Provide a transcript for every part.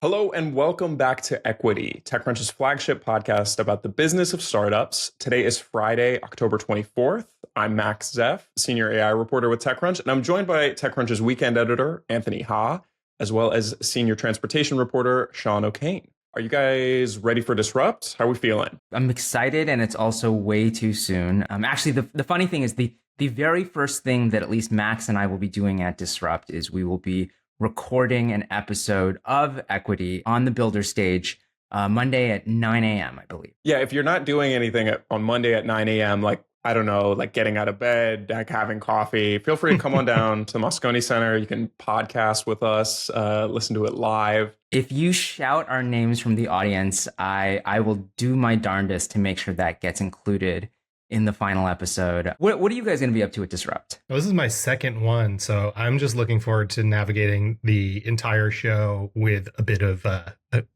Hello and welcome back to Equity, TechCrunch's flagship podcast about the business of startups. Today is Friday, October 24th. I'm Max Zeff, senior AI reporter with TechCrunch, and I'm joined by TechCrunch's weekend editor, Anthony Ha, as well as senior transportation reporter, Sean O'Kane. Are you guys ready for Disrupt? How are we feeling? I'm excited, and it's also way too soon. Actually, the funny thing is the very first thing that at least Max and I will be doing at Disrupt is we will be recording an episode of Equity on the Builder stage Monday at 9 a.m., I believe. Yeah, if you're not doing anything on Monday at 9 a.m., like, I don't know, like getting out of bed, like having coffee, feel free to come on down to the Moscone Center. You can podcast with us, listen to it live. If you shout our names from the audience, I will do my darndest to make sure that gets included in the final episode. What are you guys going to be up to at Disrupt? Well, this is my second one, so I'm just looking forward to navigating the entire show with a bit of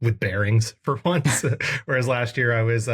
with bearings for once. Whereas last year I was,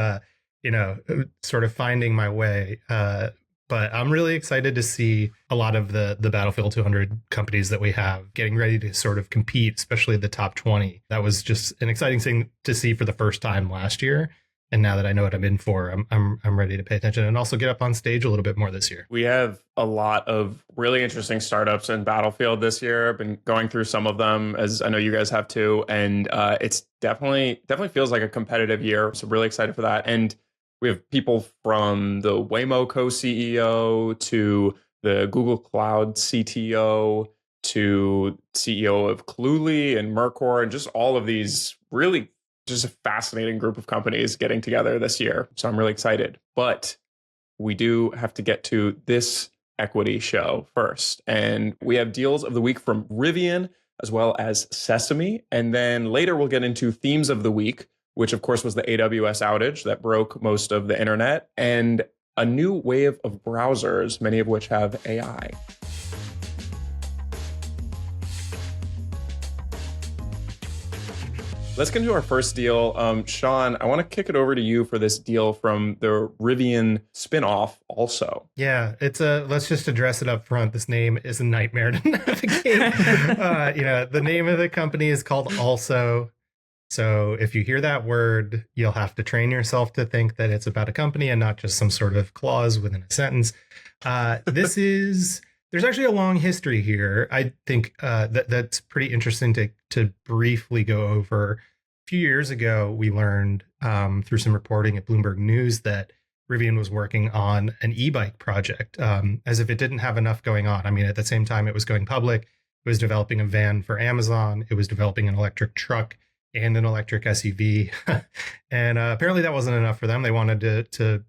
sort of finding my way. But I'm really excited to see a lot of the Battlefield 200 companies that we have getting ready to sort of compete, especially the top 20. That was just an exciting thing to see for the first time last year. And now that I know what I'm in for, I'm ready to pay attention and also get up on stage a little bit more this year. We have a lot of really interesting startups in Battlefield this year. I've been going through some of them, as I know you guys have too, and it's definitely feels like a competitive year. So really excited for that. And we have people from the Waymo co-CEO to the Google Cloud CTO to CEO of Cluely and Mercor, and just all of these really just a fascinating group of companies getting together this year. So I'm really excited. But we do have to get to this equity show first. And we have deals of the week from Rivian as well as Sesame. And then later we'll get into themes of the week, which of course was the AWS outage that broke most of the internet, and a new wave of browsers, many of which have AI. Let's get into our first deal. Sean, I want to kick it over to you for this deal from the Rivian spinoff also. Yeah, let's just address it up front. This name is a nightmare to navigate. The name of the company is called Also. So if you hear that word, you'll have to train yourself to think that it's about a company and not just some sort of clause within a sentence. There's actually a long history here. I think that's pretty interesting to briefly go over. A few years ago, we learned through some reporting at Bloomberg News that Rivian was working on an e-bike project, as if it didn't have enough going on. I mean, at the same time it was going public, it was developing a van for Amazon, it was developing an electric truck and an electric SUV. And apparently that wasn't enough for them. They wanted to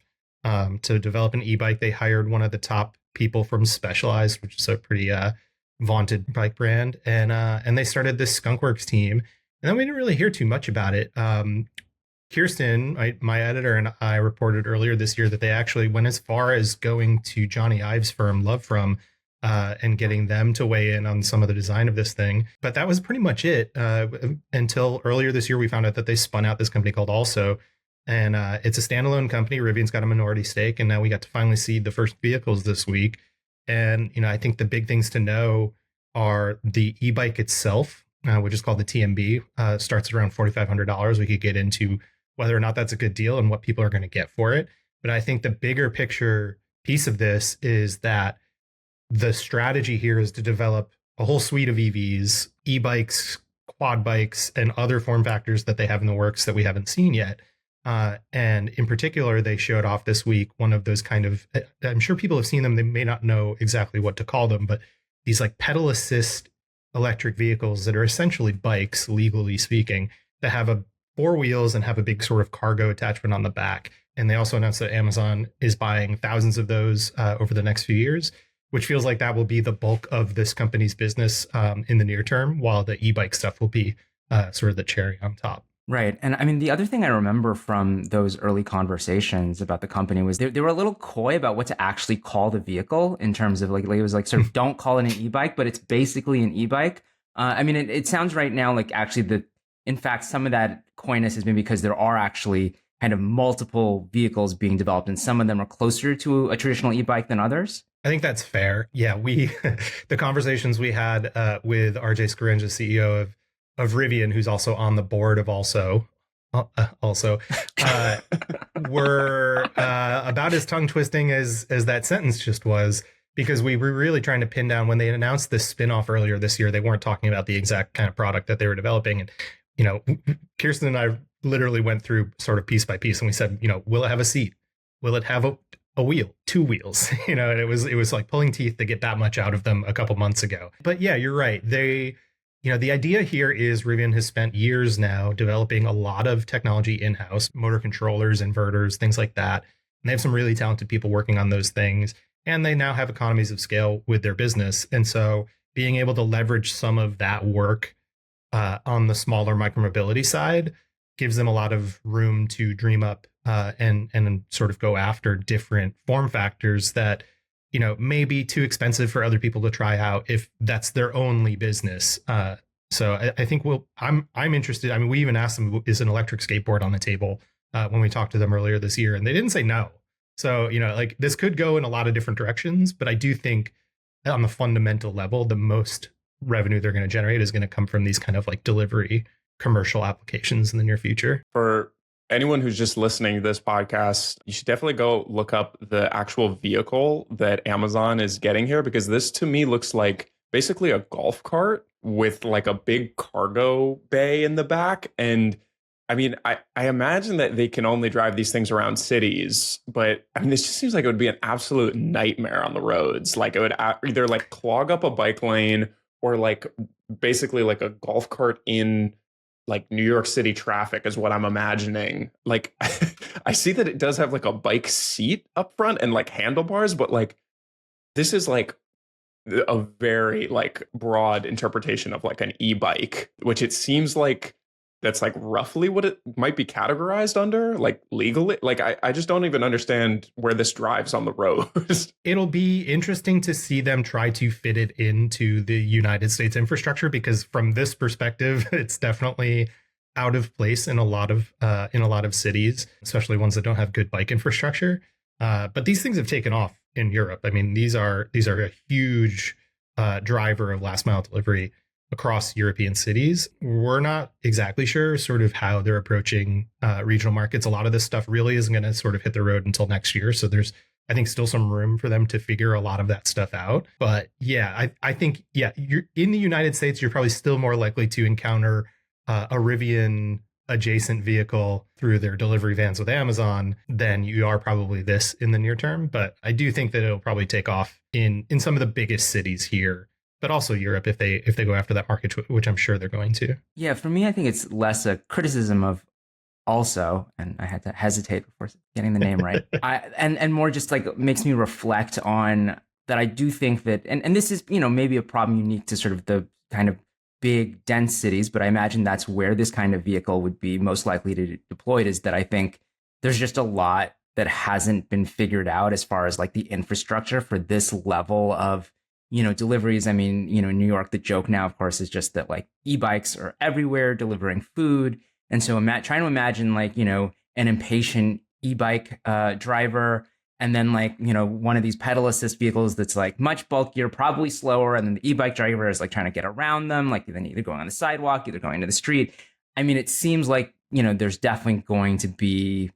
develop an e-bike. They hired one of the top people from Specialized, which is a pretty vaunted bike brand. And they started this Skunkworks team. And then we didn't really hear too much about it. Kirsten, my editor, and I reported earlier this year that they actually went as far as going to Johnny Ive's firm, Love From, and getting them to weigh in on some of the design of this thing. But that was pretty much it until earlier this year. We found out that they spun out this company called Also. And it's a standalone company. Rivian's got a minority stake. And now we got to finally see the first vehicles this week. And, I think the big things to know are the e-bike itself, which is called the TMB, starts at around $4,500. We could get into whether or not that's a good deal and what people are going to get for it. But I think the bigger picture piece of this is that the strategy here is to develop a whole suite of EVs, e-bikes, quad bikes, and other form factors that they have in the works that we haven't seen yet. And in particular, they showed off this week one of those kind of, I'm sure people have seen them, they may not know exactly what to call them, but these like pedal assist electric vehicles that are essentially bikes, legally speaking, that have four wheels and have a big sort of cargo attachment on the back. And they also announced that Amazon is buying thousands of those over the next few years, which feels like that will be the bulk of this company's business in the near term, while the e-bike stuff will be sort of the cherry on top. Right. And I mean, the other thing I remember from those early conversations about the company was they were a little coy about what to actually call the vehicle, in terms of like, it was like, sort of don't call it an e-bike, but it's basically an e-bike. I mean, it sounds right now like actually in fact, some of that coyness has been because there are actually kind of multiple vehicles being developed, and some of them are closer to a traditional e-bike than others. I think that's fair. Yeah, the conversations we had with RJ Scaringe, CEO Rivian, who's also on the board of also were about as tongue twisting as that sentence just was, because we were really trying to pin down when they announced this spinoff earlier this year. They weren't talking about the exact kind of product that they were developing. And, Kirsten and I literally went through sort of piece by piece, and we said, will it have a seat? Will it have a wheel, two wheels? And it was like pulling teeth to get that much out of them a couple months ago. But yeah, you're right. The idea here is Rivian has spent years now developing a lot of technology in-house, motor controllers, inverters, things like that. And they have some really talented people working on those things. And they now have economies of scale with their business. And so being able to leverage some of that work on the smaller micromobility side gives them a lot of room to dream up and sort of go after different form factors that may be too expensive for other people to try out if that's their only business. So I think I'm interested. I mean, we even asked them, is an electric skateboard on the table when we talked to them earlier this year, and they didn't say no. So, like this could go in a lot of different directions, but I do think on the fundamental level, the most revenue they're going to generate is going to come from these kind of like delivery commercial applications in the near future. For anyone who's just listening to this podcast, you should definitely go look up the actual vehicle that Amazon is getting here, because this to me looks like basically a golf cart with like a big cargo bay in the back. And I mean, I imagine that they can only drive these things around cities, but I mean, this just seems like it would be an absolute nightmare on the roads. Like it would either like clog up a bike lane or like basically like a golf cart in like New York City traffic is what I'm imagining. Like I see that it does have like a bike seat up front and like handlebars, but like this is like a very like broad interpretation of like an e-bike, which it seems like that's like roughly what it might be categorized under, like legally. Like I just don't even understand where this drives on the road. It'll be interesting to see them try to fit it into the United States infrastructure, because from this perspective, it's definitely out of place in a lot of cities, especially ones that don't have good bike infrastructure. But these things have taken off in Europe. I mean, these are a huge driver of last mile delivery across European cities. We're not exactly sure sort of how they're approaching regional markets. A lot of this stuff really isn't going to sort of hit the road until next year. So there's, I think, still some room for them to figure a lot of that stuff out. But yeah, I think, yeah, you're in the United States, you're probably still more likely to encounter a Rivian adjacent vehicle through their delivery vans with Amazon than you are probably this in the near term. But I do think that it'll probably take off in some of the biggest cities here, but also Europe if they go after that market, which I'm sure they're going to. Yeah, for me, I think it's less a criticism of also, and I had to hesitate before getting the name right, and more just like makes me reflect on that. I do think that, and this is, maybe a problem unique to sort of the kind of big dense cities, but I imagine that's where this kind of vehicle would be most likely to be deployed, is that I think there's just a lot that hasn't been figured out as far as like the infrastructure for this level of deliveries. I mean, New York, the joke now, of course, is just that like e-bikes are everywhere delivering food. And so trying to imagine like, an impatient e-bike driver, and then like, one of these pedal assist vehicles that's like much bulkier, probably slower. And then the e-bike driver is like trying to get around them, like then either going on the sidewalk, either going to the street. I mean, it seems like, there's definitely going to be,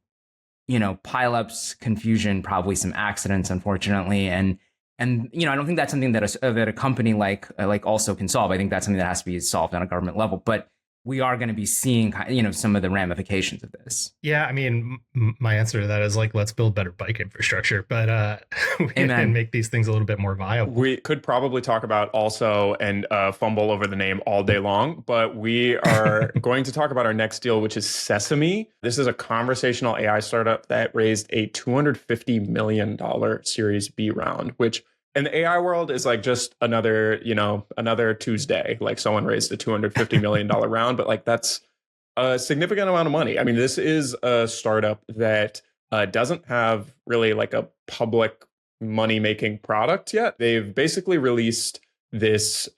pileups, confusion, probably some accidents, unfortunately. And I don't think that's something that a company like also can solve. I think that's something that has to be solved on a government level. But we are going to be seeing, some of the ramifications of this. Yeah, I mean, my answer to that is like, let's build better bike infrastructure, but we can make these things a little bit more viable. We could probably talk about also and fumble over the name all day long, but we are going to talk about our next deal, which is Sesame. This is a conversational AI startup that raised a $250 million Series B round, which in the AI world is like just another Tuesday. Like someone raised a $250 million round, but like that's a significant amount of money. I mean, this is a startup that doesn't have really like a public money-making product yet. They've basically released this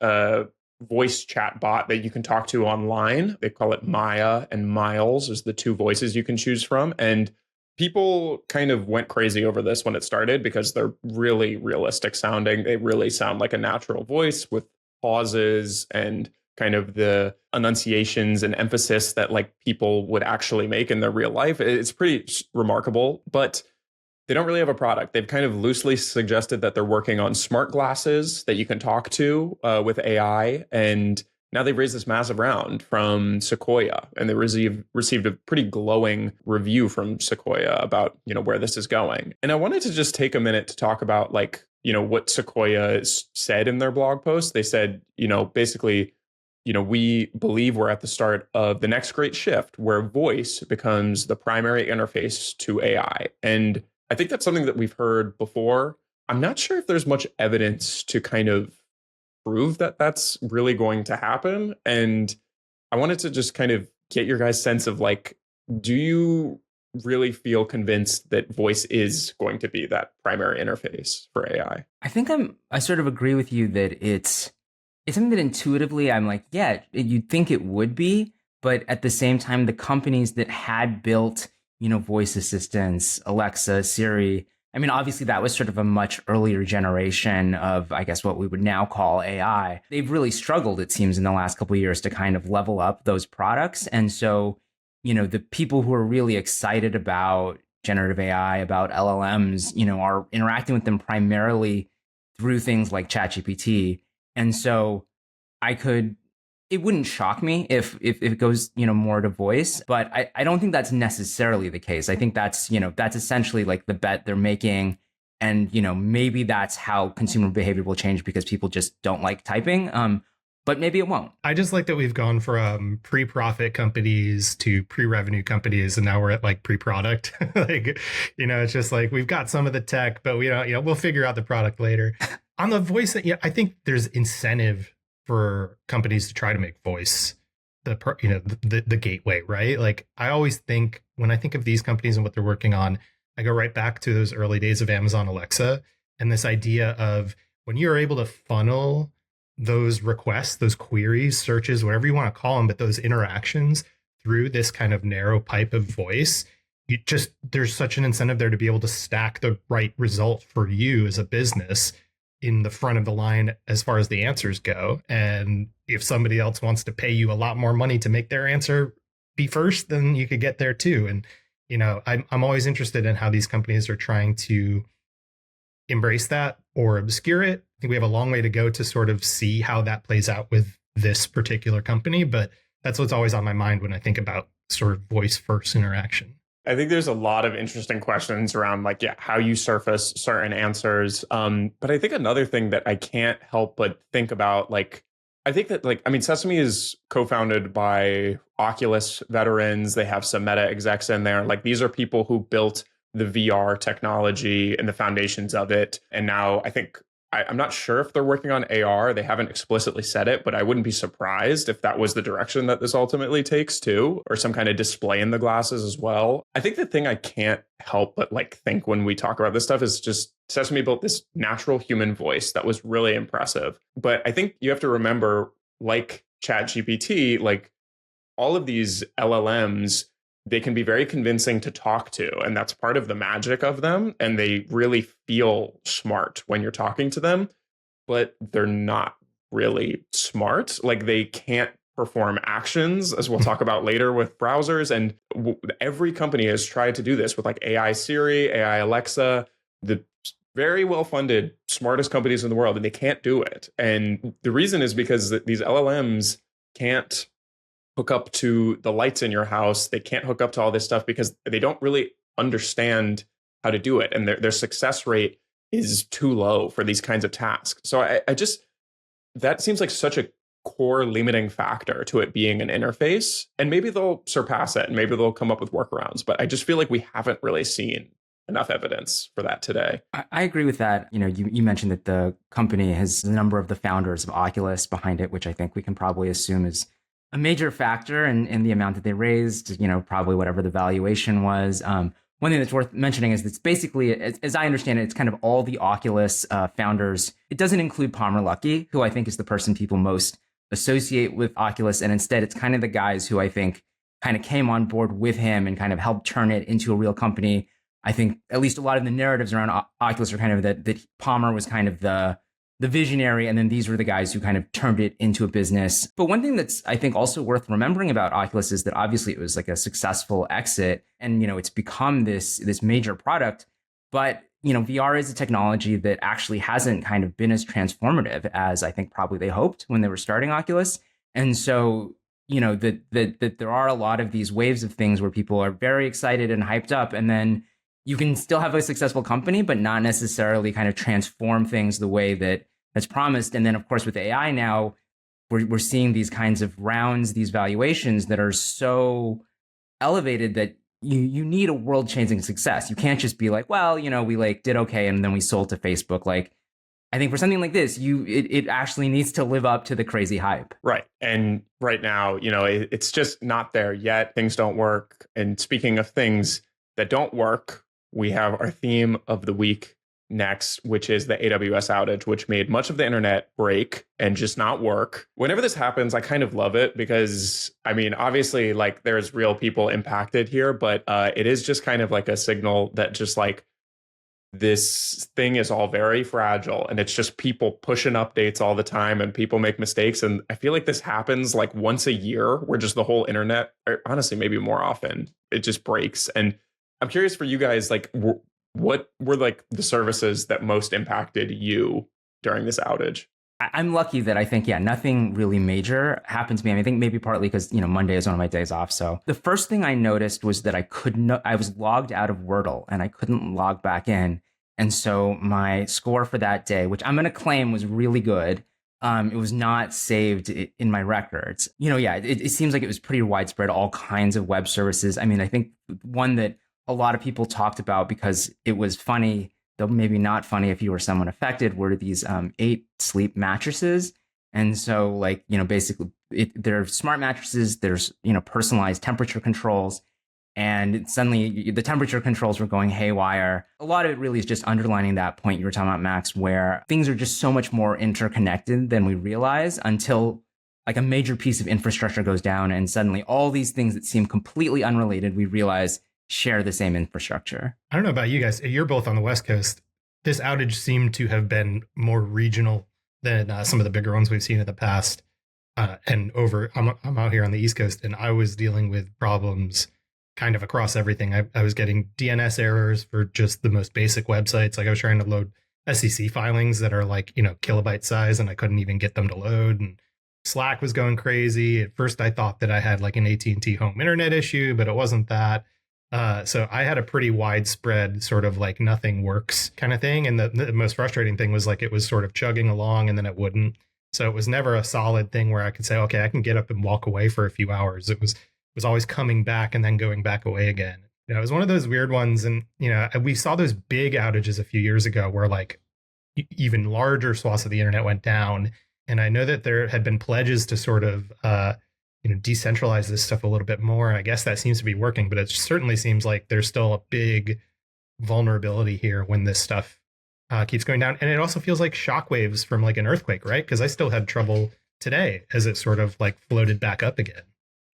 voice chat bot that you can talk to online. They call it Maya and Miles is the two voices you can choose from. And people kind of went crazy over this when it started because they're really realistic sounding. They really sound like a natural voice with pauses and kind of the enunciations and emphasis that like people would actually make in their real life. It's pretty remarkable, but they don't really have a product. They've kind of loosely suggested that they're working on smart glasses that you can talk to with AI. And now they've raised this massive round from Sequoia, and they received a pretty glowing review from Sequoia about, where this is going. And I wanted to just take a minute to talk about like, what Sequoia said in their blog post. They said, basically, we believe we're at the start of the next great shift where voice becomes the primary interface to AI. And I think that's something that we've heard before. I'm not sure if there's much evidence to kind of prove that that's really going to happen. And I wanted to just kind of get your guys' sense of like, do you really feel convinced that voice is going to be that primary interface for AI? I think I sort of agree with you that it's something that intuitively I'm like, yeah, you'd think it would be, but at the same time, the companies that had built, voice assistants, Alexa, Siri, I mean, obviously that was sort of a much earlier generation of, I guess, what we would now call AI. They've really struggled, it seems, in the last couple of years to kind of level up those products. And so, the people who are really excited about generative AI, about LLMs, are interacting with them primarily through things like ChatGPT. And so it wouldn't shock me if it goes, more to voice, but I don't think that's necessarily the case. I think that's essentially like the bet they're making. And, maybe that's how consumer behavior will change because people just don't like typing. But maybe it won't. I just like that we've gone from pre-profit companies to pre-revenue companies, and now we're at like pre-product. Like, it's just like we've got some of the tech, but we don't, we'll figure out the product later. On the voice, I think there's incentive for companies to try to make voice the gateway, right? Like I always think when I think of these companies and what they're working on, I go right back to those early days of Amazon Alexa and this idea of when you're able to funnel those requests, those queries, searches, whatever you want to call them, but those interactions through this kind of narrow pipe of voice, there's such an incentive there to be able to stack the right result for you as a business in the front of the line as far as the answers go. And if somebody else wants to pay you a lot more money to make their answer be first, then you could get there too. And, I'm always interested in how these companies are trying to embrace that or obscure it. I think we have a long way to go to sort of see how that plays out with this particular company, but that's what's always on my mind when I think about sort of voice first interaction. I think there's a lot of interesting questions around like, how you surface certain answers. But I think another thing that I can't help but think about, like, I think that Sesame is co-founded by Oculus veterans. They have some Meta execs in there. Like these are people who built the VR technology and the foundations of it. And now I think I'm not sure if they're working on AR. They haven't explicitly said it, but I wouldn't be surprised if that was the direction that this ultimately takes too, or some kind of display in the glasses as well. I think the thing I can't help but like think when we talk about this stuff is just Sesame built this natural human voice that was really impressive. But I think you have to remember, like ChatGPT, like all of these LLMs, they can be very convincing to talk to, and that's part of the magic of them. And they really feel smart when you're talking to them, but they're not really smart. Like they can't perform actions, as we'll talk about later with browsers. And every company has tried to do this with like AI Siri, AI Alexa, the very well-funded, smartest companies in the world, and they can't do it. And the reason is because these LLMs can't hook up to the lights in your house. They can't hook up to all this stuff because they don't really understand how to do it. And their success rate is too low for these kinds of tasks. So I just, that seems like such a core limiting factor to it being an interface. And maybe they'll surpass it and maybe they'll come up with workarounds. But I just feel like we haven't really seen enough evidence for that today. I agree with that. You mentioned that the company has a number of the founders of Oculus behind it, which I think we can probably assume is a major factor in the amount that they raised, probably whatever the valuation was. One thing that's worth mentioning is it's basically, as I understand it, it's kind of all the Oculus founders. It doesn't include Palmer Luckey, who I think is the person people most associate with Oculus. And instead, it's kind of the guys who I think kind of came on board with him and kind of helped turn it into a real company. I think at least a lot of the narratives around Oculus are kind of that Palmer was kind of the the visionary, and then these were the guys who kind of turned it into a business. But one thing that's, I think, also worth remembering about Oculus is that obviously it was like a successful exit, and it's become this major product. But VR is a technology that actually hasn't kind of been as transformative as I think probably they hoped when they were starting Oculus. And so that there are a lot of these waves of things where people are very excited and hyped up, and then you can still have a successful company, but not necessarily kind of transform things the way that's promised. And then, of course, with AI now, we're seeing these kinds of rounds, these valuations that are so elevated that you need a world-changing success. You can't just be like, well, we like did okay, and then we sold to Facebook. Like, I think for something like this, it actually needs to live up to the crazy hype. Right. And right now, it's just not there yet. Things don't work. And speaking of things that don't work, we have our theme of the week next, which is the AWS outage, which made much of the internet break and just not work. Whenever this happens, I kind of love it because, I mean, obviously, like there's real people impacted here, but it is just kind of like a signal that just like this thing is all very fragile, and it's just people pushing updates all the time and people make mistakes. And I feel like this happens like once a year where just the whole internet, or honestly, maybe more often, it just breaks. And I'm curious for you guys, like, what were like the services that most impacted you during this outage? I'm lucky that I think, nothing really major happened to me. I mean, I think maybe partly because, Monday is one of my days off. So the first thing I noticed was that I was logged out of Wordle and I couldn't log back in. And so my score for that day, which I'm going to claim was really good, it was not saved in my records. It seems like it was pretty widespread, all kinds of web services. I mean, I think one that a lot of people talked about because it was funny, though maybe not funny if you were someone affected, were these 8 sleep mattresses. And so like, basically they're smart mattresses, there's, personalized temperature controls, and suddenly the temperature controls were going haywire. A lot of it really is just underlining that point you were talking about, Max, where things are just so much more interconnected than we realize until like a major piece of infrastructure goes down. And suddenly all these things that seem completely unrelated, we realize share the same infrastructure. I don't know about you guys. You're both on the West Coast. This outage seemed to have been more regional than some of the bigger ones we've seen in the past. I'm out here on the East Coast, and I was dealing with problems kind of across everything. I was getting DNS errors for just the most basic websites. Like I was trying to load SEC filings that are like, kilobyte size, and I couldn't even get them to load. And Slack was going crazy. At first, I thought that I had like an AT&T home internet issue, but it wasn't that. So I had a pretty widespread sort of like nothing works kind of thing. And the most frustrating thing was like it was sort of chugging along and then it wouldn't. So it was never a solid thing where I could say, okay, I can get up and walk away for a few hours. It was always coming back and then going back away again. It was one of those weird ones. And, we saw those big outages a few years ago where like even larger swaths of the internet went down. And I know that there had been pledges to sort of, decentralize this stuff a little bit more. And I guess that seems to be working, but it certainly seems like there's still a big vulnerability here when this stuff keeps going down. And it also feels like shockwaves from like an earthquake, right? Because I still had trouble today as it sort of like floated back up again.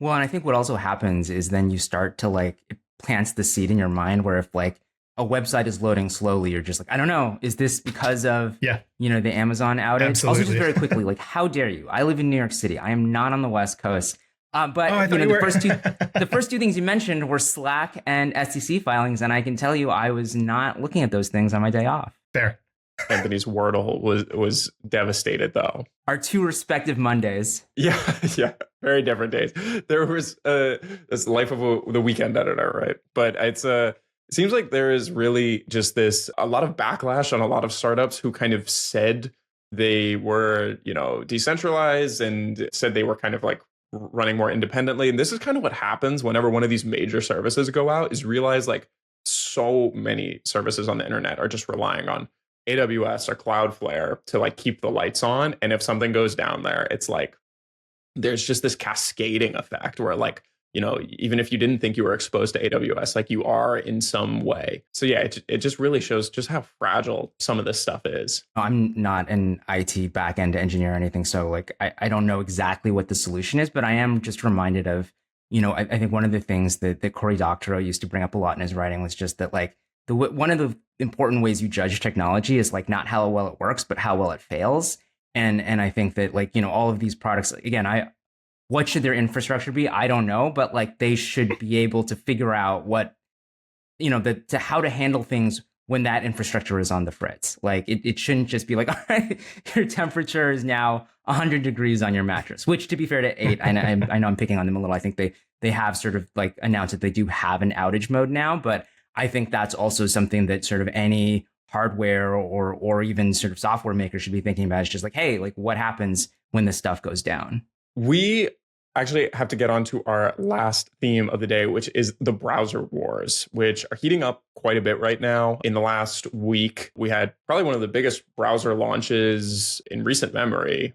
Well, and I think what also happens is then you start to like, it plants the seed in your mind where if like a website is loading slowly, you're just like, I don't know, is this because of, the Amazon outage? Absolutely. Also, just very quickly, like, how dare you? I live in New York City. I am not on the West Coast. But the first two things you mentioned were Slack and SEC filings, and I can tell you I was not looking at those things on my day off. Fair. Anthony's Wordle was devastated, though. Our two respective Mondays. Yeah, very different days. There was this life of the weekend editor, right? But it seems like there is really just a lot of backlash on a lot of startups who kind of said they were, decentralized and said they were kind of like running more independently. And this is kind of what happens whenever one of these major services go out, is realize like so many services on the internet are just relying on AWS or Cloudflare to like keep the lights on. And if something goes down there, it's like there's just this cascading effect where like, even if you didn't think you were exposed to AWS, like you are in some way. So yeah, it just really shows just how fragile some of this stuff is. I'm not an IT backend engineer or anything, so like I don't know exactly what the solution is, but I am just reminded of, I think one of the things that Cory Doctorow used to bring up a lot in his writing was just that like one of the important ways you judge technology is like not how well it works, but how well it fails. And I think that like, all of these products, again, what should their infrastructure be? I don't know, but like they should be able to figure out what, how to handle things when that infrastructure is on the fritz. Like it shouldn't just be like, all right, your temperature is now 100 degrees on your mattress, which to be fair to 8, I know I'm picking on them a little. I think they have sort of like announced that they do have an outage mode now, but I think that's also something that sort of any hardware or even sort of software maker should be thinking about. It's just like, hey, like what happens when this stuff goes down? We actually have to get on to our last theme of the day, which is the browser wars, which are heating up quite a bit right now. In the last week, we had probably one of the biggest browser launches in recent memory.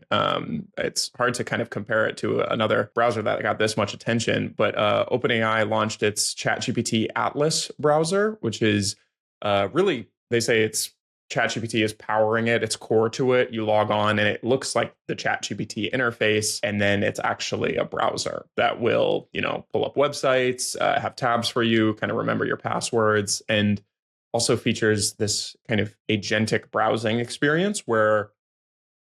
It's hard to kind of compare it to another browser that got this much attention, but OpenAI launched its ChatGPT Atlas browser, which is really, they say it's ChatGPT is powering it. It's core to it. You log on and it looks like the ChatGPT interface. And then it's actually a browser that will, pull up websites, have tabs for you, kind of remember your passwords, and also features this kind of agentic browsing experience where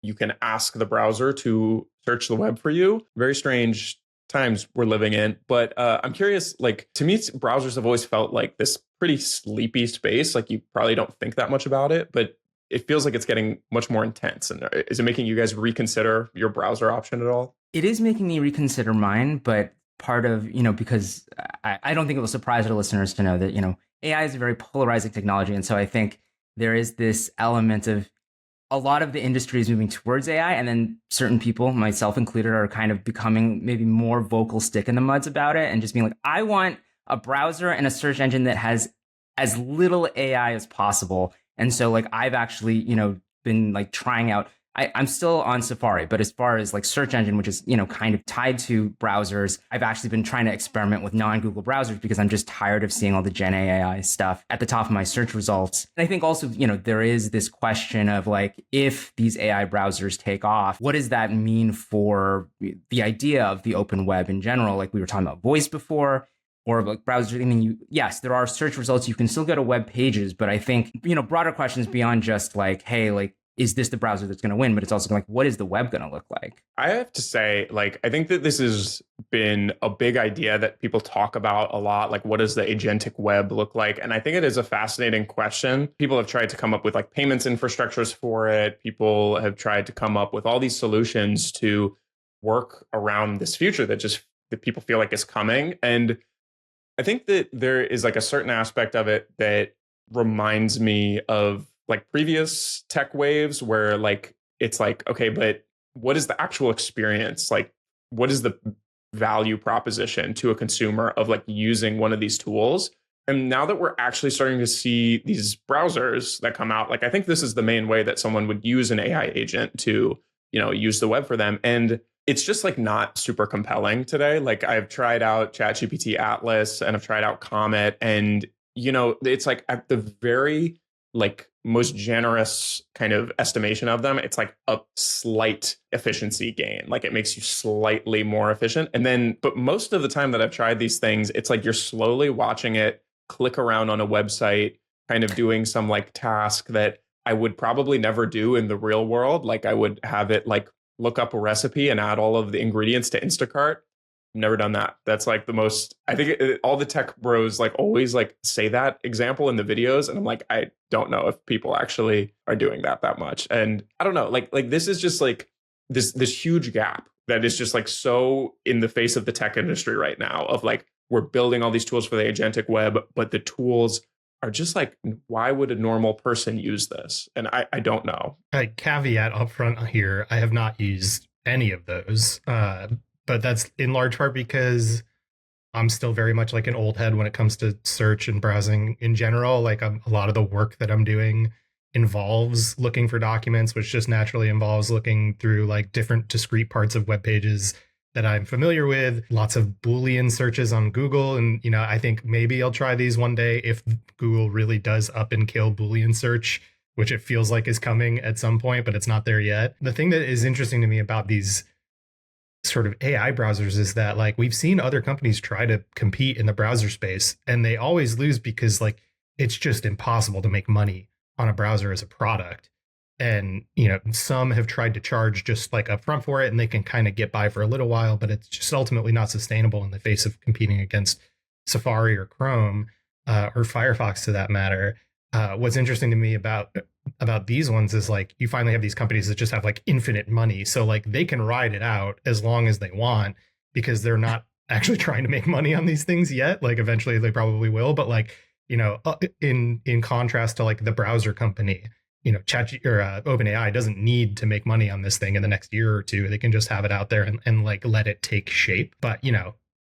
you can ask the browser to search the web for you. Very strange times we're living in. But I'm curious, like, to me, browsers have always felt like this pretty sleepy space. Like, you probably don't think that much about it, but it feels like it's getting much more intense. And is it making you guys reconsider your browser option at all? It is making me reconsider mine, but part of, because I don't think it will surprise our listeners to know that, AI is a very polarizing technology. And so I think there is this element of a lot of the industry is moving towards AI, and then certain people, myself included, are kind of becoming maybe more vocal stick in the muds about it and just being like, I want a browser and a search engine that has as little AI as possible. And so like I've actually, been like trying out, I'm still on Safari, but as far as like search engine, which is, kind of tied to browsers, I've actually been trying to experiment with non-Google browsers because I'm just tired of seeing all the Gen AI stuff at the top of my search results. And I think also, there is this question of like, if these AI browsers take off, what does that mean for the idea of the open web in general? Like we were talking about voice before, or like browsers. I mean, yes, there are search results. You can still go to web pages, but I think, broader questions beyond just like, hey, like, is this the browser that's going to win? But it's also like, what is the web going to look like? I have to say, like, I think that this has been a big idea that people talk about a lot. Like, what does the agentic web look like? And I think it is a fascinating question. People have tried to come up with like payments infrastructures for it. People have tried to come up with all these solutions to work around this future that people feel like is coming. And I think that there is like a certain aspect of it that reminds me of like previous tech waves where like it's like, okay, but what is the actual experience? Like, what is the value proposition to a consumer of like using one of these tools? And now that we're actually starting to see these browsers that come out, like I think this is the main way that someone would use an AI agent to, use the web for them. And it's just like not super compelling today. Like I've tried out ChatGPT Atlas and I've tried out Comet, and it's like at the very like most generous kind of estimation of them, it's like a slight efficiency gain. Like it makes you slightly more efficient. And then, but most of the time that I've tried these things, it's like you're slowly watching it click around on a website, kind of doing some like task that I would probably never do in the real world. Like I would have it like look up a recipe and add all of the ingredients to Instacart. Never done that. That's like the most, I think all the tech bros like always like say that example in the videos. And I'm like, I don't know if people actually are doing that much. And I don't know, like this is just like this huge gap that is just like so in the face of the tech industry right now of like, we're building all these tools for the agentic web, but the tools are just like, why would a normal person use this? And I don't know. A caveat up front here, I have not used any of those. But that's in large part because I'm still very much like an old head when it comes to search and browsing in general. Like a lot of the work that I'm doing involves looking for documents, which just naturally involves looking through like different discrete parts of web pages that I'm familiar with, lots of Boolean searches on Google. And, I think maybe I'll try these one day if Google really does up and kill Boolean search, which it feels like is coming at some point, but it's not there yet. The thing that is interesting to me about these sort of AI browsers is that like we've seen other companies try to compete in the browser space and they always lose because like it's just impossible to make money on a browser as a product. And, some have tried to charge just like upfront for it, and they can kind of get by for a little while, but it's just ultimately not sustainable in the face of competing against Safari or Chrome, or Firefox to that matter. What's interesting to me about these ones is like you finally have these companies that just have like infinite money, so like they can ride it out as long as they want because they're not actually trying to make money on these things yet. Like eventually they probably will, but like in contrast to like the browser company, Chat or OpenAI doesn't need to make money on this thing in the next year or two. They can just have it out there and like let it take shape. But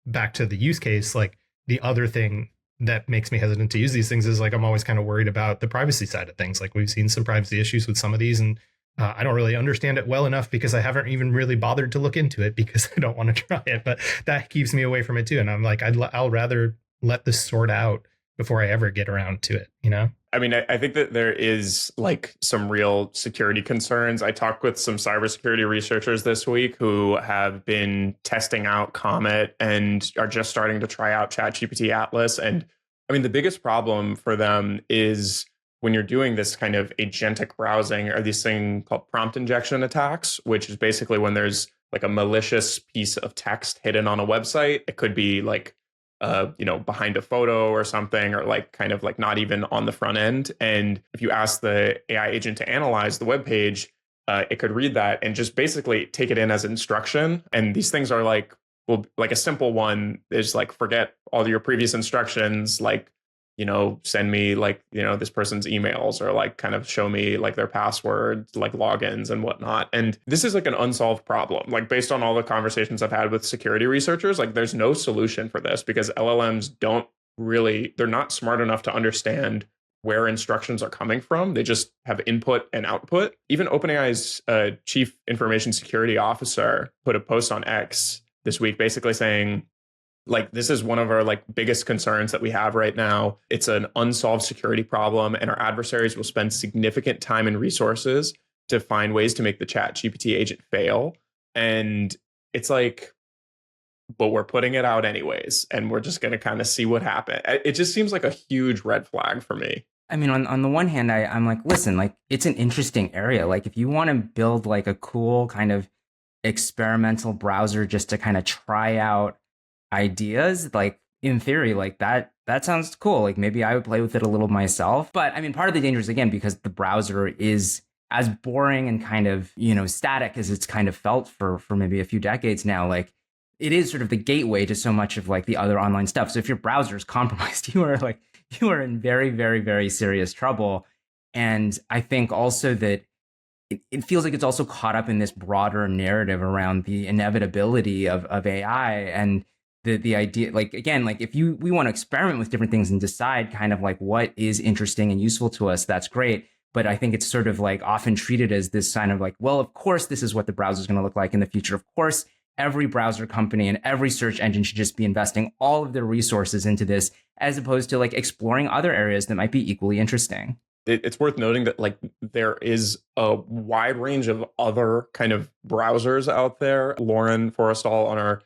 back to the use case, like the other thing that makes me hesitant to use these things is like I'm always kind of worried about the privacy side of things. Like we've seen some privacy issues with some of these, and I don't really understand it well enough because I haven't even really bothered to look into it because I don't want to try it. But that keeps me away from it too. And I'm like, I'll rather let this sort out before I ever get around to it, I mean, I think that there is like some real security concerns. I talked with some cybersecurity researchers this week who have been testing out Comet and are just starting to try out ChatGPT Atlas. And I mean, the biggest problem for them is when you're doing this kind of agentic browsing are these things called prompt injection attacks, which is basically when there's like a malicious piece of text hidden on a website. It could be like behind a photo or something, or like kind of like not even on the front end. And if you ask the AI agent to analyze the web page, it could read that and just basically take it in as instruction. And these things are like, well, like a simple one is like, forget all your previous instructions, like, send me like, this person's emails, or like kind of show me like their passwords, like logins and whatnot. And this is like an unsolved problem. Like based on all the conversations I've had with security researchers, like there's no solution for this because LLMs they're not smart enough to understand where instructions are coming from. They just have input and output. Even OpenAI's chief information security officer put a post on X this week basically saying, like, this is one of our like biggest concerns that we have right now. It's an unsolved security problem, and our adversaries will spend significant time and resources to find ways to make the ChatGPT agent fail. And it's like, but we're putting it out anyways, and we're just going to kind of see what happens. It just seems like a huge red flag for me. I mean, on the one hand, I'm like, listen, like it's an interesting area. Like if you want to build like a cool kind of experimental browser just to kind of try out ideas, like in theory, like that sounds cool. Like maybe I would play with it a little myself. But I mean, part of the danger is again because the browser is as boring and kind of static as it's kind of felt for maybe a few decades now. Like it is sort of the gateway to so much of like the other online stuff. So if your browser is compromised, you are in very, very, very serious trouble. And I think also that it feels like it's also caught up in this broader narrative around the inevitability of AI and the idea, like, again, like if we want to experiment with different things and decide kind of like what is interesting and useful to us, that's great. But I think it's sort of like often treated as this sign of like, well, of course, this is what the browser is going to look like in the future. Of course, every browser company and every search engine should just be investing all of their resources into this, as opposed to like exploring other areas that might be equally interesting. It's worth noting that like there is a wide range of other kind of browsers out there. Lauren Forrestal on our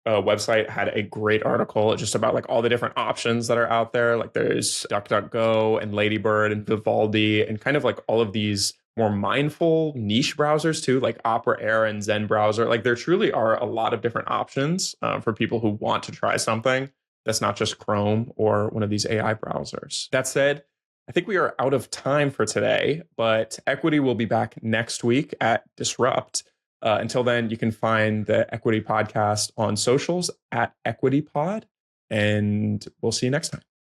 website had a great article just about like all the different options that are out there. Like there's DuckDuckGo and Ladybird and Vivaldi and kind of like all of these more mindful niche browsers too, like Opera Air and Zen browser. Like there truly are a lot of different options for people who want to try something that's not just Chrome or one of these AI browsers. That said, I think we are out of time for today, but Equity will be back next week at Disrupt. Until then, you can find the Equity Podcast on socials at EquityPod, and we'll see you next time.